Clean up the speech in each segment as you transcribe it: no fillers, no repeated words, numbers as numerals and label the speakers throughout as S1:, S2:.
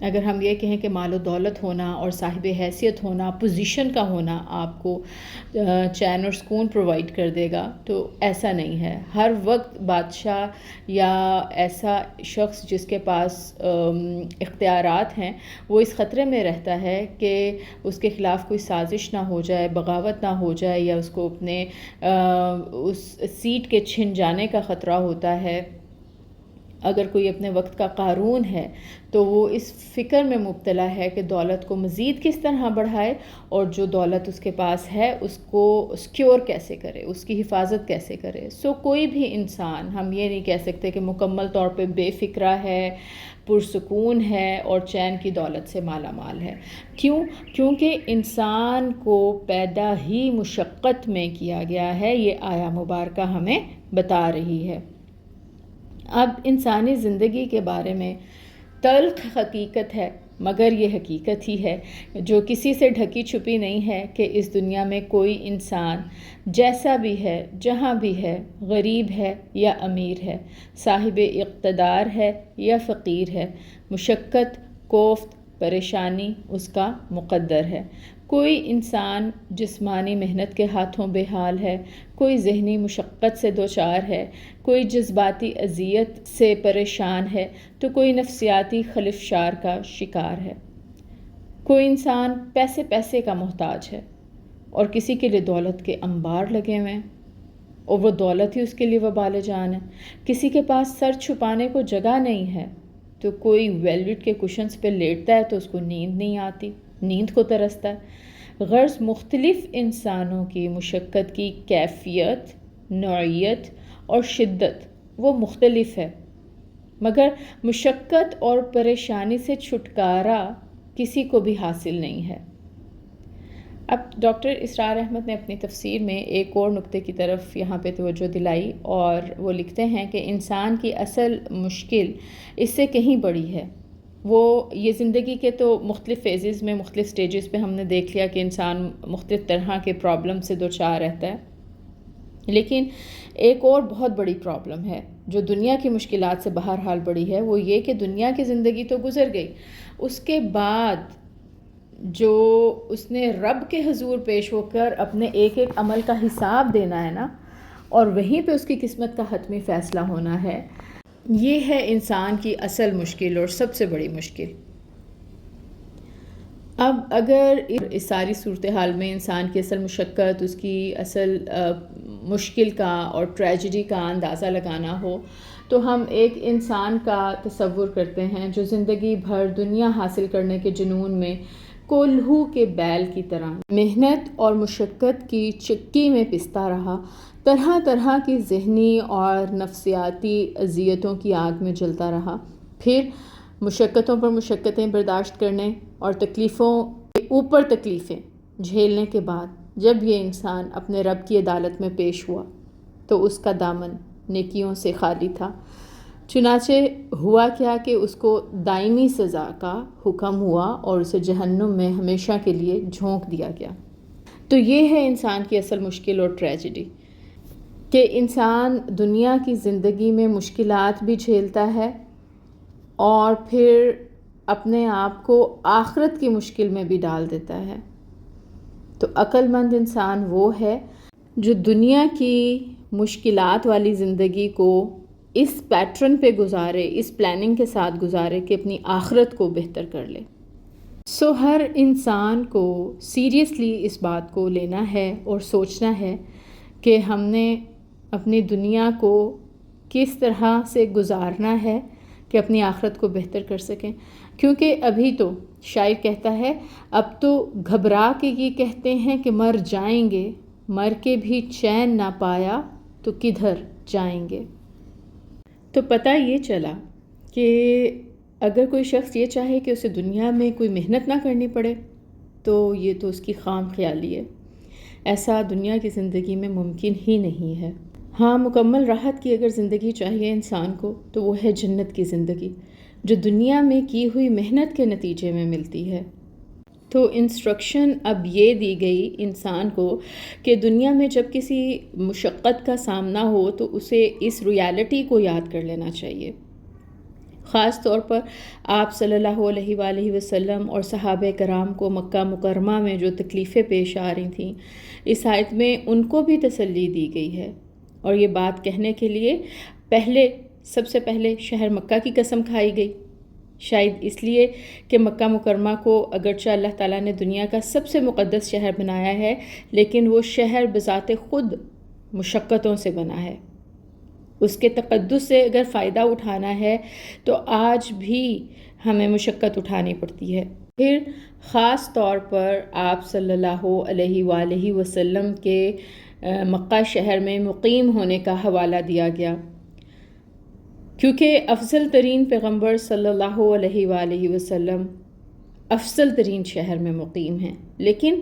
S1: اگر ہم یہ کہیں کہ مال و دولت ہونا اور صاحب حیثیت ہونا، پوزیشن کا ہونا آپ کو چین اور سکون پرووائڈ کر دے گا، تو ایسا نہیں ہے۔ ہر وقت بادشاہ یا ایسا شخص جس کے پاس اختیارات ہیں، وہ اس خطرے میں رہتا ہے کہ اس کے خلاف کوئی سازش نہ ہو جائے، بغاوت نہ ہو جائے، یا اس کو اپنے اس سیٹ کے چھن جانے کا خطرہ ہوتا ہے۔ اگر کوئی اپنے وقت کا قارون ہے تو وہ اس فکر میں مبتلا ہے کہ دولت کو مزید کس طرح بڑھائے، اور جو دولت اس کے پاس ہے اس کو سکیور کیسے کرے، اس کی حفاظت کیسے کرے۔ کوئی بھی انسان، ہم یہ نہیں کہہ سکتے کہ مکمل طور پہ بے فکرہ ہے، پرسکون ہے اور چین کی دولت سے مالا مال ہے۔ کیونکہ انسان کو پیدا ہی مشقت میں کیا گیا ہے، یہ آیا مبارکہ ہمیں بتا رہی ہے۔ اب انسانی زندگی کے بارے میں تلخ حقیقت ہے، مگر یہ حقیقت ہی ہے جو کسی سے ڈھکی چھپی نہیں ہے کہ اس دنیا میں کوئی انسان جیسا بھی ہے، جہاں بھی ہے، غریب ہے یا امیر ہے، صاحب اقتدار ہے یا فقیر ہے، مشقت، کوفت، پریشانی اس کا مقدر ہے۔ کوئی انسان جسمانی محنت کے ہاتھوں بے حال ہے، کوئی ذہنی مشقت سے دوچار ہے، کوئی جذباتی اذیت سے پریشان ہے، تو کوئی نفسیاتی خلفشار کا شکار ہے۔ کوئی انسان پیسے کا محتاج ہے اور کسی کے لیے دولت کے انبار لگے ہوئے ہیں اور وہ دولت ہی اس کے لیے وبال جان ہے۔ کسی کے پاس سر چھپانے کو جگہ نہیں ہے، تو کوئی ویلویٹ کے کشنز پہ لیٹتا ہے تو اس کو نیند نہیں آتی، نیند کو ترستا ہے۔ غرض مختلف انسانوں کی مشقت کی کیفیت، نوعیت اور شدت وہ مختلف ہے، مگر مشقت اور پریشانی سے چھٹکارا کسی کو بھی حاصل نہیں ہے۔ اب ڈاکٹر اسرار احمد نے اپنی تفسیر میں ایک اور نقطے کی طرف یہاں پہ توجہ دلائی، اور وہ لکھتے ہیں کہ انسان کی اصل مشکل اس سے کہیں بڑی ہے۔ وہ یہ زندگی کے تو مختلف فیزز میں، مختلف سٹیجز پہ ہم نے دیکھ لیا کہ انسان مختلف طرح کے پرابلم سے دوچار رہتا ہے، لیکن ایک اور بہت بڑی پرابلم ہے جو دنیا کی مشکلات سے بہرحال بڑی ہے، وہ یہ کہ دنیا کی زندگی تو گزر گئی، اس کے بعد جو اس نے رب کے حضور پیش ہو کر اپنے ایک ایک عمل کا حساب دینا ہے نا، اور وہیں پہ اس کی قسمت کا حتمی فیصلہ ہونا ہے، یہ ہے انسان کی اصل مشکل اور سب سے بڑی مشکل۔ اب اگر اس ساری صورتحال میں انسان کی اصل مشقت، اس کی اصل مشکل کا اور ٹریجڈی کا اندازہ لگانا ہو، تو ہم ایک انسان کا تصور کرتے ہیں جو زندگی بھر دنیا حاصل کرنے کے جنون میں کولہو کے بیل کی طرح محنت اور مشقت کی چکی میں پستا رہا، طرح طرح کی ذہنی اور نفسیاتی اذیتوں کی آگ میں جلتا رہا، پھر مشقتوں پر مشقتیں برداشت کرنے اور تکلیفوں کے اوپر تکلیفیں جھیلنے کے بعد جب یہ انسان اپنے رب کی عدالت میں پیش ہوا تو اس کا دامن نیکیوں سے خالی تھا۔ چنانچہ ہوا کیا کہ اس کو دائمی سزا کا حکم ہوا اور اسے جہنم میں ہمیشہ کے لیے جھونک دیا گیا۔ تو یہ ہے انسان کی اصل مشکل اور ٹریجڈی، کہ انسان دنیا کی زندگی میں مشکلات بھی جھیلتا ہے اور پھر اپنے آپ کو آخرت کی مشکل میں بھی ڈال دیتا ہے۔ تو عقل مند انسان وہ ہے جو دنیا کی مشکلات والی زندگی کو اس پیٹرن پہ گزارے، اس پلاننگ کے ساتھ گزارے کہ اپنی آخرت کو بہتر کر لے۔ ہر انسان کو سیریسلی اس بات کو لینا ہے اور سوچنا ہے کہ ہم نے اپنی دنیا کو کس طرح سے گزارنا ہے کہ اپنی آخرت کو بہتر کر سکیں، کیونکہ ابھی تو شاعر کہتا ہے اب تو گھبرا کے یہ کہتے ہیں کہ مر جائیں گے، مر کے بھی چین نہ پایا تو کدھر جائیں گے۔ تو پتہ یہ چلا کہ اگر کوئی شخص یہ چاہے کہ اسے دنیا میں کوئی محنت نہ کرنی پڑے تو یہ تو اس کی خام خیالی ہے، ایسا دنیا کی زندگی میں ممکن ہی نہیں ہے۔ ہاں، مکمل راحت کی اگر زندگی چاہیے انسان کو تو وہ ہے جنت کی زندگی جو دنیا میں کی ہوئی محنت کے نتیجے میں ملتی ہے۔ تو انسٹرکشن اب یہ دی گئی انسان کو کہ دنیا میں جب کسی مشقت کا سامنا ہو تو اسے اس ریالٹی کو یاد کر لینا چاہیے، خاص طور پر آپ صلی اللہ علیہ وآلہ وسلم اور صحابہ کرام کو مکہ مکرمہ میں جو تکلیفیں پیش آ رہی تھیں، اس آیت میں ان کو بھی تسلی دی گئی ہے۔ اور یہ بات کہنے کے لیے سب سے پہلے شہر مکہ کی قسم کھائی گئی، شاید اس لیے کہ مکہ مکرمہ کو اگرچہ اللہ تعالیٰ نے دنیا کا سب سے مقدس شہر بنایا ہے، لیکن وہ شہر بذات خود مشقتوں سے بنا ہے۔ اس کے تقدس سے اگر فائدہ اٹھانا ہے تو آج بھی ہمیں مشقت اٹھانی پڑتی ہے۔ پھر خاص طور پر آپ صلی اللہ علیہ وآلہ وسلم کے مکہ شہر میں مقیم ہونے کا حوالہ دیا گیا، کیونکہ افضل ترین پیغمبر صلی اللہ علیہ وآلہ وسلم افضل ترین شہر میں مقیم ہیں، لیکن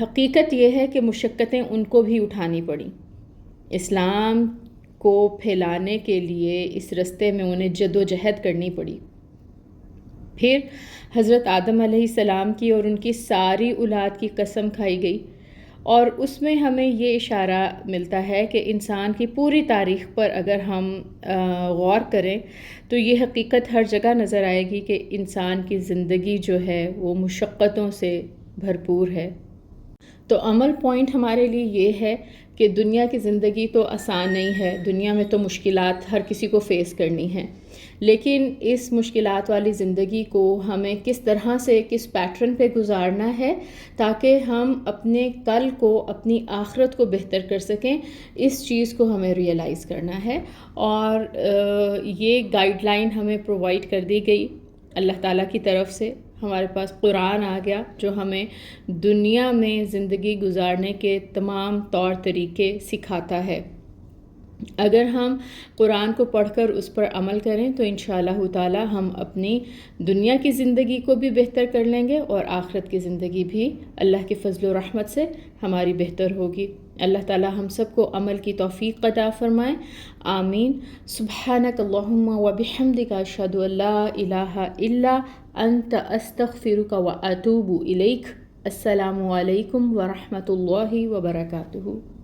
S1: حقیقت یہ ہے کہ مشقتیں ان کو بھی اٹھانی پڑیں۔ اسلام کو پھیلانے کے لیے اس راستے میں انہیں جد و جہد کرنی پڑی۔ پھر حضرت آدم علیہ السلام کی اور ان کی ساری اولاد کی قسم کھائی گئی، اور اس میں ہمیں یہ اشارہ ملتا ہے کہ انسان کی پوری تاریخ پر اگر ہم غور کریں تو یہ حقیقت ہر جگہ نظر آئے گی کہ انسان کی زندگی جو ہے وہ مشقتوں سے بھرپور ہے۔ تو عمل پوائنٹ ہمارے لیے یہ ہے کہ دنیا کی زندگی تو آسان نہیں ہے، دنیا میں تو مشکلات ہر کسی کو فیس کرنی ہیں، لیکن اس مشکلات والی زندگی کو ہمیں کس طرح سے کس پیٹرن پہ گزارنا ہے تاکہ ہم اپنے کل کو، اپنی آخرت کو بہتر کر سکیں، اس چیز کو ہمیں ریئلائز کرنا ہے۔ اور یہ گائیڈ لائن ہمیں پرووائڈ کر دی گئی اللہ تعالیٰ کی طرف سے۔ ہمارے پاس قرآن آ گیا جو ہمیں دنیا میں زندگی گزارنے کے تمام طور طریقے سکھاتا ہے۔ اگر ہم قرآن کو پڑھ کر اس پر عمل کریں تو انشاءاللہ تعالی ہم اپنی دنیا کی زندگی کو بھی بہتر کر لیں گے، اور آخرت کی زندگی بھی اللہ کے فضل و رحمت سے ہماری بہتر ہوگی۔ اللہ تعالی ہم سب کو عمل کی توفیق عطا فرمائے، آمین۔ سبحانک اللہم و بحمدک، اشہد ان لا الہ الا انت، استغفرک و اتوب الیک۔ السلام علیکم ورحمۃ اللہ وبرکاتہ۔